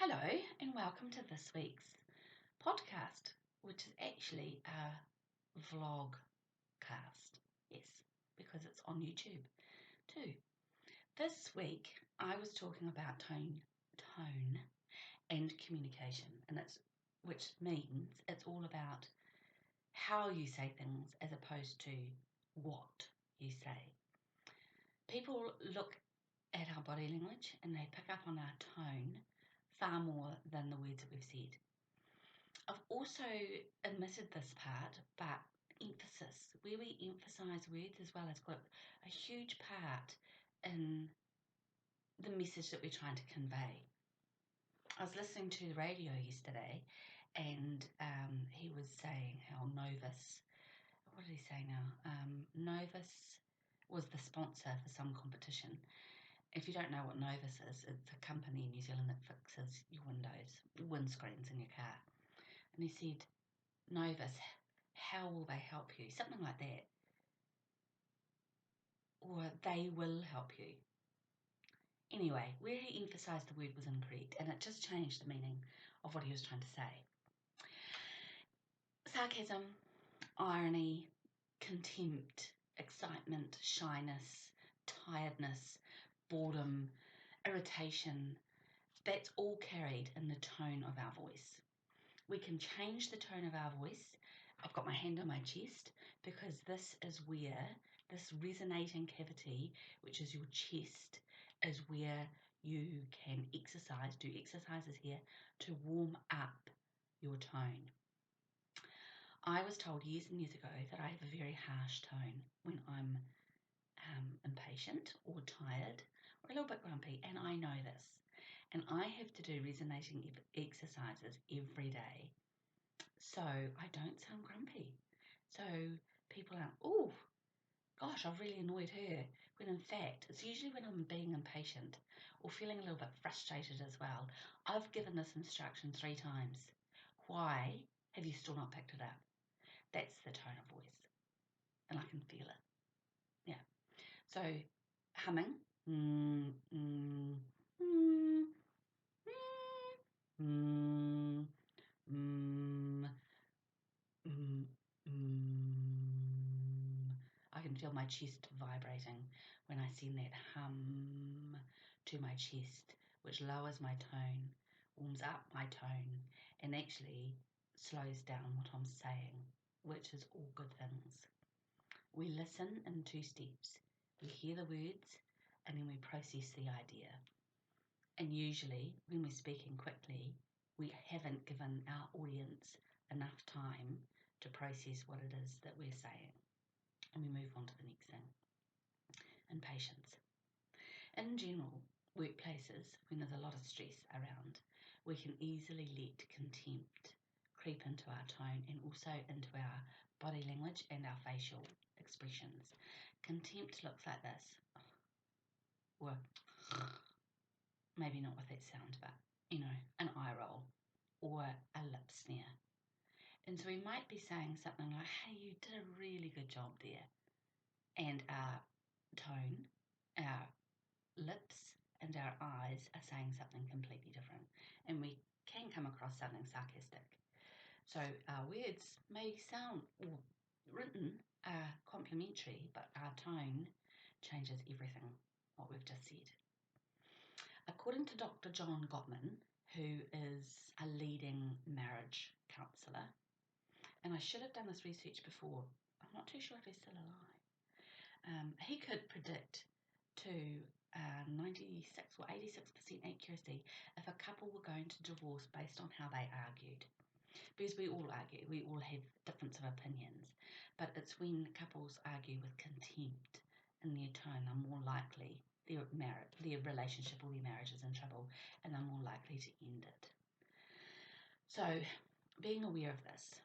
Hello and welcome to this week's podcast, which is actually a vlogcast. Yes, because it's on YouTube too. This week I was talking about tone and communication, which means it's all about how you say things as opposed to what you say. People look at our body language and they pick up on our tone far more than the words that we've said. I've also omitted this part, but emphasis, where we emphasise words as well, has got a huge part in the message that we're trying to convey. I was listening to the radio yesterday and he was saying how Novus, what did he say now? Novus was the sponsor for some competition. If you don't know what Novus is, it's a company in New Zealand that fixes your windscreens in your car. And he said, Novus, how will they help you? Something like that. Or they will help you. Anyway, where he emphasised the word was incorrect, and it just changed the meaning of what he was trying to say. Sarcasm, irony, contempt, excitement, shyness, tiredness, boredom, irritation, that's all carried in the tone of our voice. We can change the tone of our voice. I've got my hand on my chest because this is where this resonating cavity, which is your chest, is where you can do exercises here to warm up your tone. I was told years and years ago that I have a very harsh tone when I'm impatient or tired or a little bit grumpy, and I know this. And I have to do resonating exercises every day so I don't sound grumpy. So people aren't, oh, gosh, I've really annoyed her. When in fact, it's usually when I'm being impatient or feeling a little bit frustrated as well. I've given this instruction 3 times. Why have you still not picked it up? That's the tone of voice. And I can feel it. Yeah. So humming. I can feel my chest vibrating when I send that hum to my chest, which lowers my tone, warms up my tone, and actually slows down what I'm saying, which is all good things. We listen in 2 steps. We hear the words and then we process the idea. And usually when we're speaking quickly, we haven't given our audience enough time to process what it is that we're saying. And we move on to the next thing. Impatience. In general, workplaces, when there's a lot of stress around, we can easily let contempt creep into our tone and also into our body language and our facial expressions. Contempt looks like this. Or maybe not with that sound, but, an eye roll or a lip sneer. And so we might be saying something like, hey, you did a really good job there. And our tone, our lips and our eyes are saying something completely different. And we can come across something sarcastic. So our words may sound, or written, complimentary, but our tone changes everything, what we've just said. According to Dr John Gottman, who is a leading marriage counsellor, and I should have done this research before, I'm not too sure if he's still alive, he could predict to 96 or 86% accuracy if a couple were going to divorce based on how they argued. Because we all argue, we all have difference of opinions, but it's when couples argue with contempt in their tone, they're more likely their relationship or their marriage is in trouble, and they're more likely to end it. So being aware of this,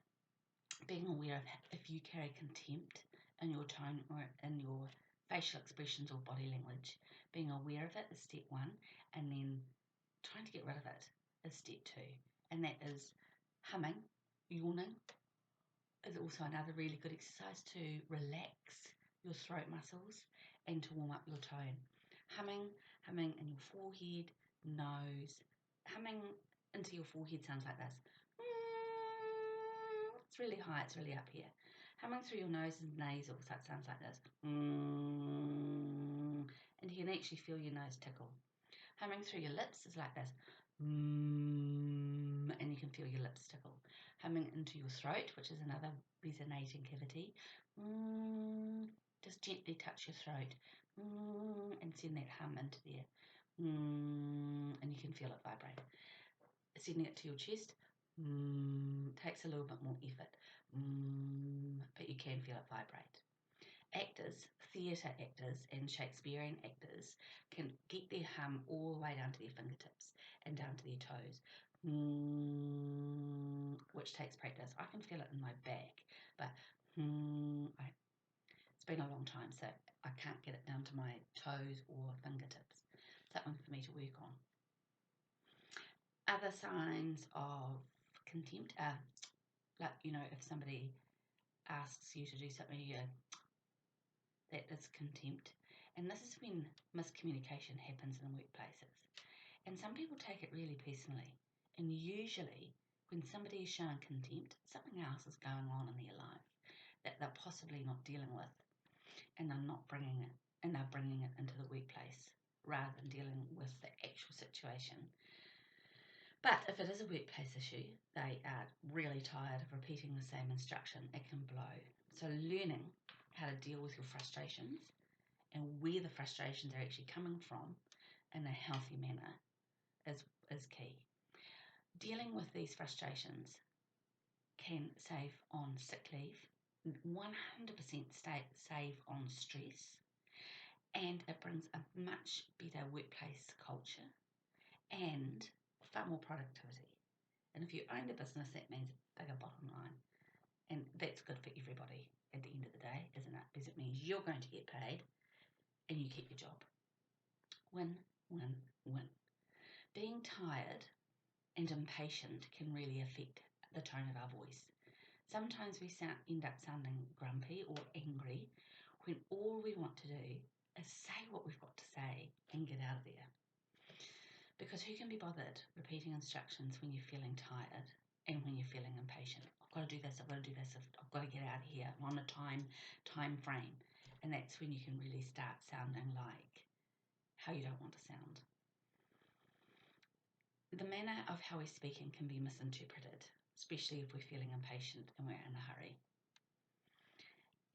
being aware of if you carry contempt in your tone or in your facial expressions or body language, being aware of it is step 1, and then trying to get rid of it is step 2, and that is humming. Yawning is also another really good exercise to relax your throat muscles and to warm up your tone. Humming in your forehead, nose, humming into your forehead sounds like this. It's really high, it's really up here. Humming through your nose is nasal, so it sounds like this. And you can actually feel your nose tickle. Humming through your lips is like this. And you can feel your lips tickle. Humming into your throat, which is another resonating cavity. Just gently touch your throat and send that hum into there. And you can feel it vibrate. Sending it to your chest takes a little bit more effort, but you can feel it vibrate. Actors, theatre actors and Shakespearean actors can get their hum all the way down to their fingertips and down to their toes, which takes practice. I can feel it in my back, but it's been a long time, so I can't get it down to my toes or fingertips. Something for me to work on. Other signs of contempt are, like, if somebody asks you to do something, that is contempt. And this is when miscommunication happens in workplaces. And some people take it really personally. And usually, when somebody is showing contempt, something else is going on in their life that they're possibly not dealing with, and they're not bringing it, and they're bringing it into the workplace rather than dealing with the actual situation. But if it is a workplace issue, they are really tired of repeating the same instruction. It can blow. So learning how to deal with your frustrations and where the frustrations are actually coming from in a healthy manner is key. Dealing with these frustrations can save on sick leave, 100% save on stress, and it brings a much better workplace culture and far more productivity. And if you own the business, that means bigger bottom line. And that's good for everybody at the end of the day, isn't it? Because it means you're going to get paid and you keep your job. Win, win, win. Being tired and impatient can really affect the tone of our voice. Sometimes we end up sounding grumpy or angry when all we want to do is say what we've got to say and get out of there. Because who can be bothered repeating instructions when you're feeling tired and when you're feeling impatient? I've got to do this, I've got to do this, I've got to get out of here, I'm on a time frame. And that's when you can really start sounding like how you don't want to sound. The manner of how we're speaking can be misinterpreted, especially if we're feeling impatient and we're in a hurry.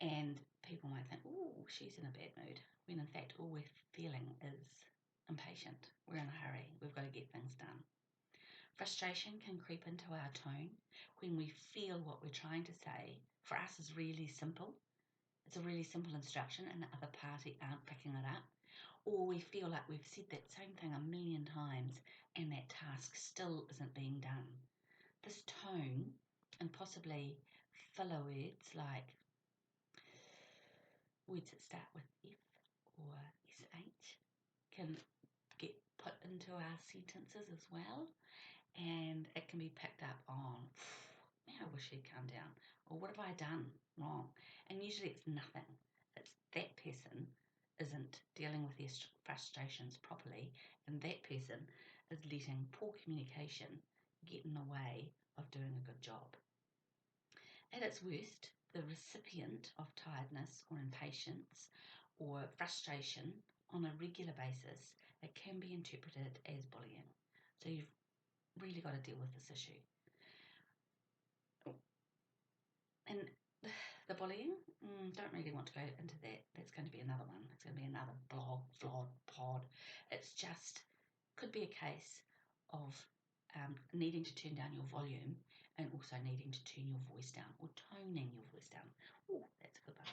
And people might think, oh, she's in a bad mood, when in fact all we're feeling is impatient. We're in a hurry. We've got to get things done. Frustration can creep into our tone when we feel what we're trying to say for us is really simple. It's a really simple instruction and the other party aren't picking it up. Or we feel like we've said that same thing a million times and that task still isn't being done. This tone and possibly filler words like words that start with F or SH can get put into our sentences as well, and it can be picked up on, man, I wish he'd calm down, or what have I done wrong? And usually it's nothing. It's that person isn't dealing with their frustrations properly, and that person is letting poor communication get in the way of doing a good job. At its worst, the recipient of tiredness or impatience or frustration on a regular basis, it can be interpreted as bullying. So you've really got to deal with this issue. And the bullying, don't really want to go into that. That's going to be another one. It's going to be another vlog, pod. It's just, could be a case of needing to turn down your volume and also needing to turn your voice down or toning your voice down. Oh, that's a good one.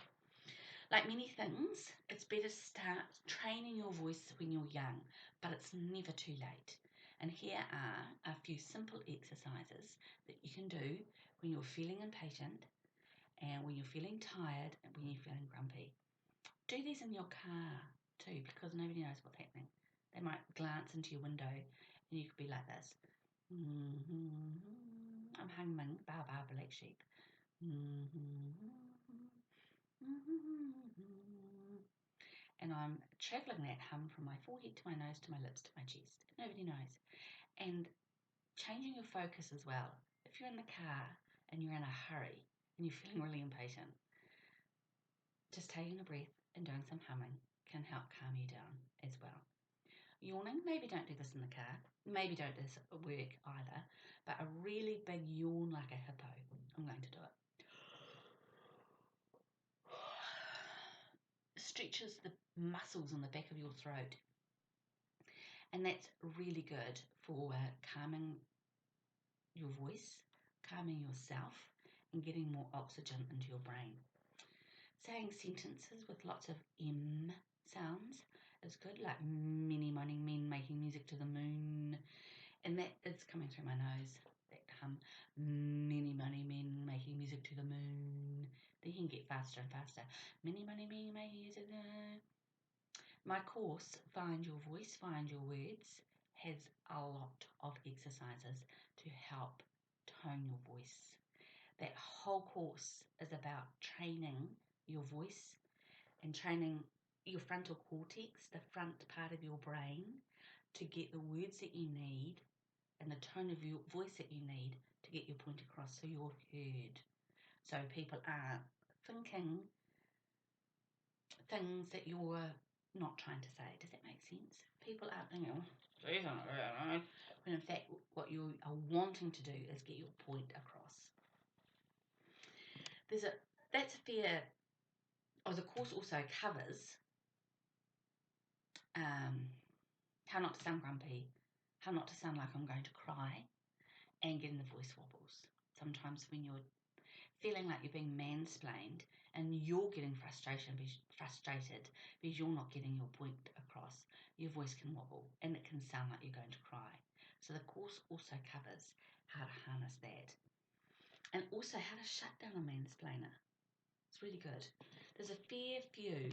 Like many things, it's better to start training your voice when you're young, but it's never too late. And here are a few simple exercises that you can do when you're feeling impatient and when you're feeling tired and when you're feeling grumpy. Do these in your car too, because nobody knows what's happening. They might glance into your window and you could be like this. I'm humming Bow Bow Black Sheep. And I'm travelling that hum from my forehead to my nose to my lips to my chest. Nobody knows. And changing your focus as well. If you're in the car and you're in a hurry and you're feeling really impatient, just taking a breath and doing some humming can help calm you down as well. Yawning, maybe don't do this in the car. Maybe don't do this at work either. But a really big yawn like a hippo. I'm going to do it. Stretches the muscles in the back of your throat. And that's really good for calming your voice, calming yourself, and getting more oxygen into your brain. Saying sentences with lots of M sounds is good, like many morning men making music to the moon. And that is coming through my nose, that hum, many money men making music to the moon. Then you can get faster and faster. Many money men making music to the moon. My course, Find Your Voice, Find Your Words, has a lot of exercises to help tone your voice. That whole course is about training your voice and training your frontal cortex, the front part of your brain, to get the words that you need and the tone of your voice that you need to get your point across so you're heard. So people aren't thinking things that you're not trying to say. Does that make sense? People aren't thinking, when in fact what you are wanting to do is get your point across. That's a fair. The course also covers how not to sound grumpy, how not to sound like I'm going to cry, and getting the voice wobbles. Sometimes when you're feeling like you're being mansplained and you're getting frustrated because you're not getting your point across, your voice can wobble and it can sound like you're going to cry. So the course also covers how to harness that, and also how to shut down a mansplainer. It's really good. There's a fair few.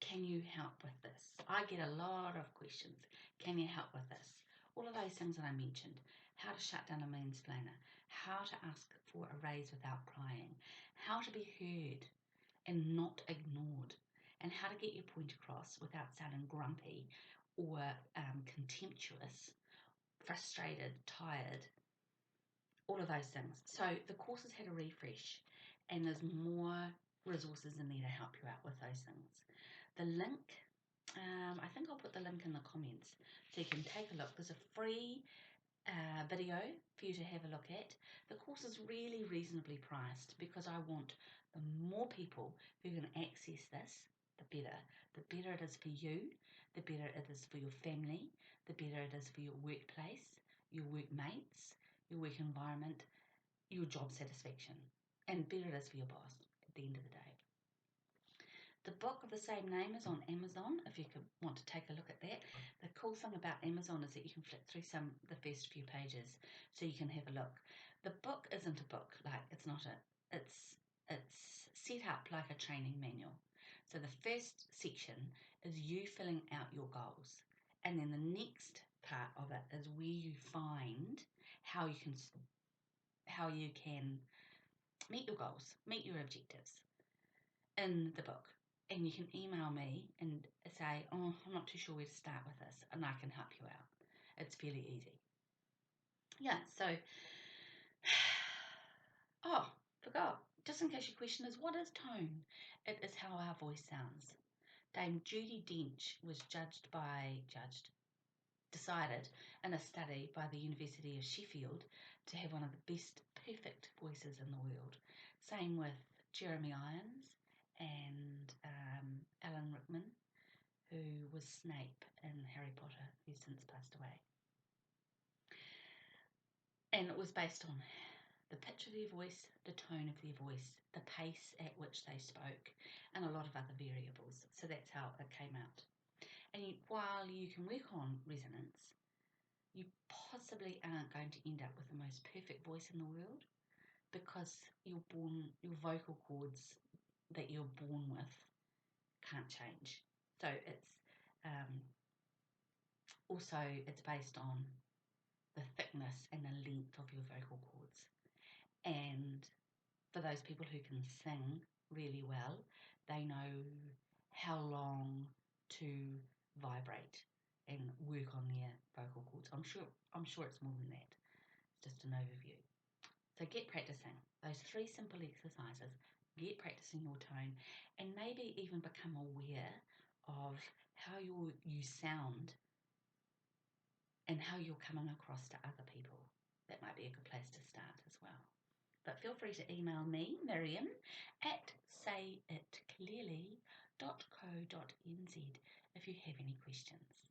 Can you help with this? I get a lot of questions. Can you help with this? All of those things that I mentioned. How to shut down a mansplainer. How to ask for a raise without crying. How to be heard and not ignored. And how to get your point across without sounding grumpy or contemptuous, frustrated, tired. All of those things. So the course has had a refresh and there's more resources in there to help you out with those things. The link, I think I'll put the link in the comments so you can take a look. There's a free video for you to have a look at. The course is really reasonably priced because I want the more people who can access this, the better. The better it is for you, the better it is for your family, the better it is for your workplace, your workmates, your work environment, your job satisfaction, and better it is for your boss at the end of the day. The book of the same name is on Amazon if you want to take a look at that. The cool thing about Amazon is that you can flick through the first few pages so you can have a look. The book isn't a book, like it's set up like a training manual. So the first section is you filling out your goals, and then the next part of it is where you find how you can meet your goals, meet your objectives in the book. And you can email me and say, oh, I'm not too sure where to start with this, and I can help you out. It's fairly easy. Yeah, so, forgot. Just in case your question is, what is tone? It is how our voice sounds. Dame Judi Dench was decided in a study by the University of Sheffield to have one of the best perfect voices in the world. Same with Jeremy Irons and Alan Rickman, who was Snape in Harry Potter, who's since passed away. And it was based on the pitch of their voice, the tone of their voice, the pace at which they spoke, and a lot of other variables. So that's how it came out. And while you can work on resonance, you possibly aren't going to end up with the most perfect voice in the world because your vocal cords that you're born with can't change. So it's it's based on the thickness and the length of your vocal cords. And for those people who can sing really well, they know how long to vibrate and work on their vocal cords. I'm sure it's more than that. just an overview. So get practicing those 3 simple exercises. Get practicing your tone, and maybe even become aware of how you sound and how you're coming across to other people. That might be a good place to start as well. But feel free to email me, Miriam, at sayitclearly.co.nz if you have any questions.